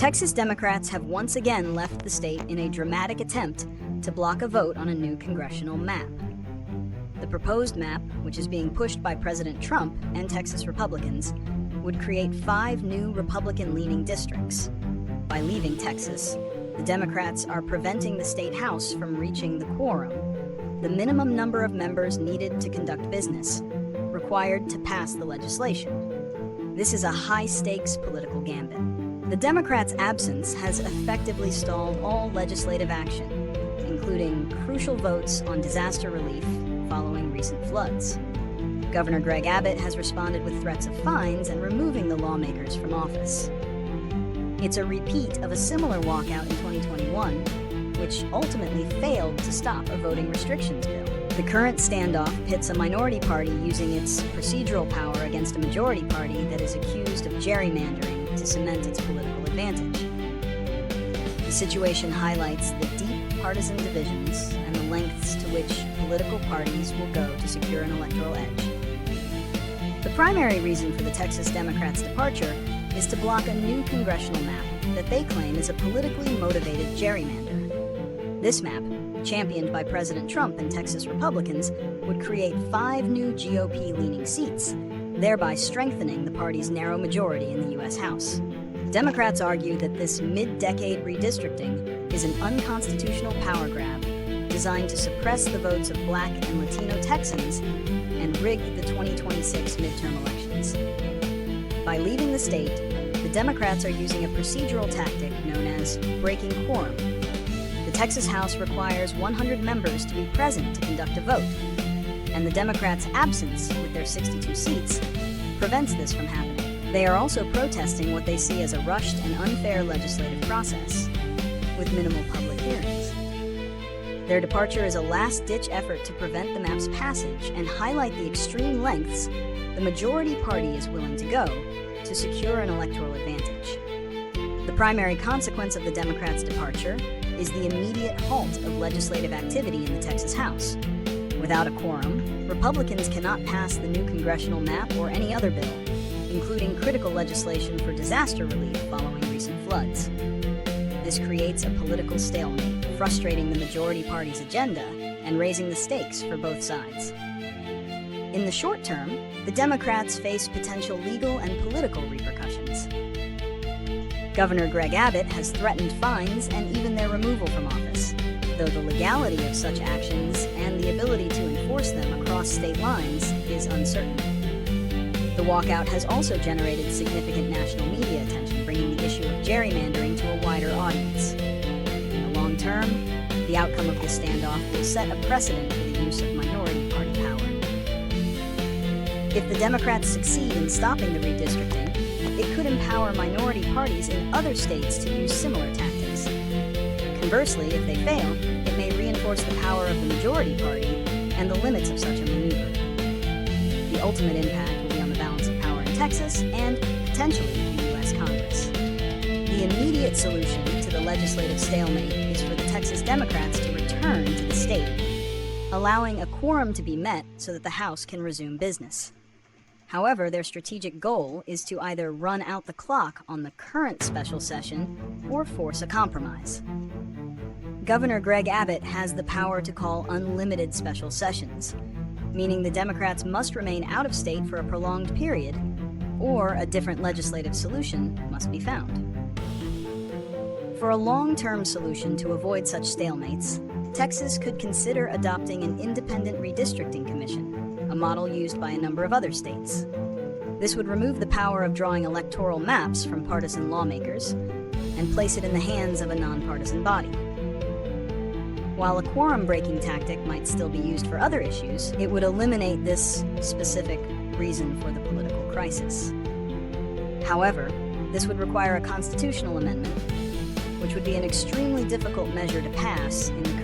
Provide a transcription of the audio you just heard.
Texas Democrats have once again left the state in a dramatic attempt to block a vote on a new congressional map. The proposed map, which is being pushed by President Trump and Texas Republicans, would create 5 new Republican-leaning districts. By leaving Texas, the Democrats are preventing the state House from reaching the quorum, the minimum number of members needed to conduct business, required to pass the legislation. This is a high-stakes political gambit. The Democrats' absence has effectively stalled all legislative action, including crucial votes on disaster relief following recent floods. Governor Greg Abbott has responded with threats of fines and removing the lawmakers from office. It's a repeat of a similar walkout in 2021, which ultimately failed to stop a voting restrictions bill. The current standoff pits a minority party using its procedural power against a majority party that is accused of gerrymandering to cement its political advantage. The situation highlights the deep partisan divisions and the lengths to which political parties will go to secure an electoral edge. The primary reason for the Texas Democrats' departure is to block a new congressional map that they claim is a politically motivated gerrymander. This map, championed by President Trump and Texas Republicans, would create 5 new GOP-leaning seats, thereby strengthening the party's narrow majority in the U.S. House. Democrats argue that this mid-decade redistricting is an unconstitutional power grab designed to suppress the votes of Black and Latino Texans and rig the 2026 midterm elections. By leaving the state, the Democrats are using a procedural tactic known as breaking quorum. The Texas House requires 100 members to be present to conduct a vote, and the Democrats' absence with their 62 seats prevents this from happening. They are also protesting what they see as a rushed and unfair legislative process, with minimal public hearings. Their departure is a last-ditch effort to prevent the map's passage and highlight the extreme lengths the majority party is willing to go to secure an electoral advantage. The primary consequence of the Democrats' departure is the immediate halt of legislative activity in the Texas House. Without a quorum, Republicans cannot pass the new congressional map or any other bill, including critical legislation for disaster relief following recent floods. This creates a political stalemate, frustrating the majority party's agenda and raising the stakes for both sides. In the short term, the Democrats face potential legal and political repercussions. Governor Greg Abbott has threatened fines and even their removal from office, though the legality of such actions and the ability to enforce them across state lines is uncertain. The walkout has also generated significant national media attention, bringing the issue of gerrymandering to a wider audience. In the long term, the outcome of this standoff will set a precedent for the use of minority party power. If the Democrats succeed in stopping the redistricting, it could empower minority parties in other states to use similar tactics. Conversely, if they fail, it may reinforce the power of the majority party and the limits of such a maneuver. The ultimate impact will be on the balance of power in Texas and, potentially, the U.S. Congress. The immediate solution to the legislative stalemate is for the Texas Democrats to return to the state, allowing a quorum to be met so that the House can resume business. However, their strategic goal is to either run out the clock on the current special session or force a compromise. Governor Greg Abbott has the power to call unlimited special sessions, meaning the Democrats must remain out of state for a prolonged period, or a different legislative solution must be found. For a long-term solution to avoid such stalemates, Texas could consider adopting an independent redistricting commission, a model used by a number of other states. This would remove the power of drawing electoral maps from partisan lawmakers and place it in the hands of a nonpartisan body. While a quorum-breaking tactic might still be used for other issues, it would eliminate this specific reason for the political crisis. However, this would require a constitutional amendment, which would be an extremely difficult measure to pass in the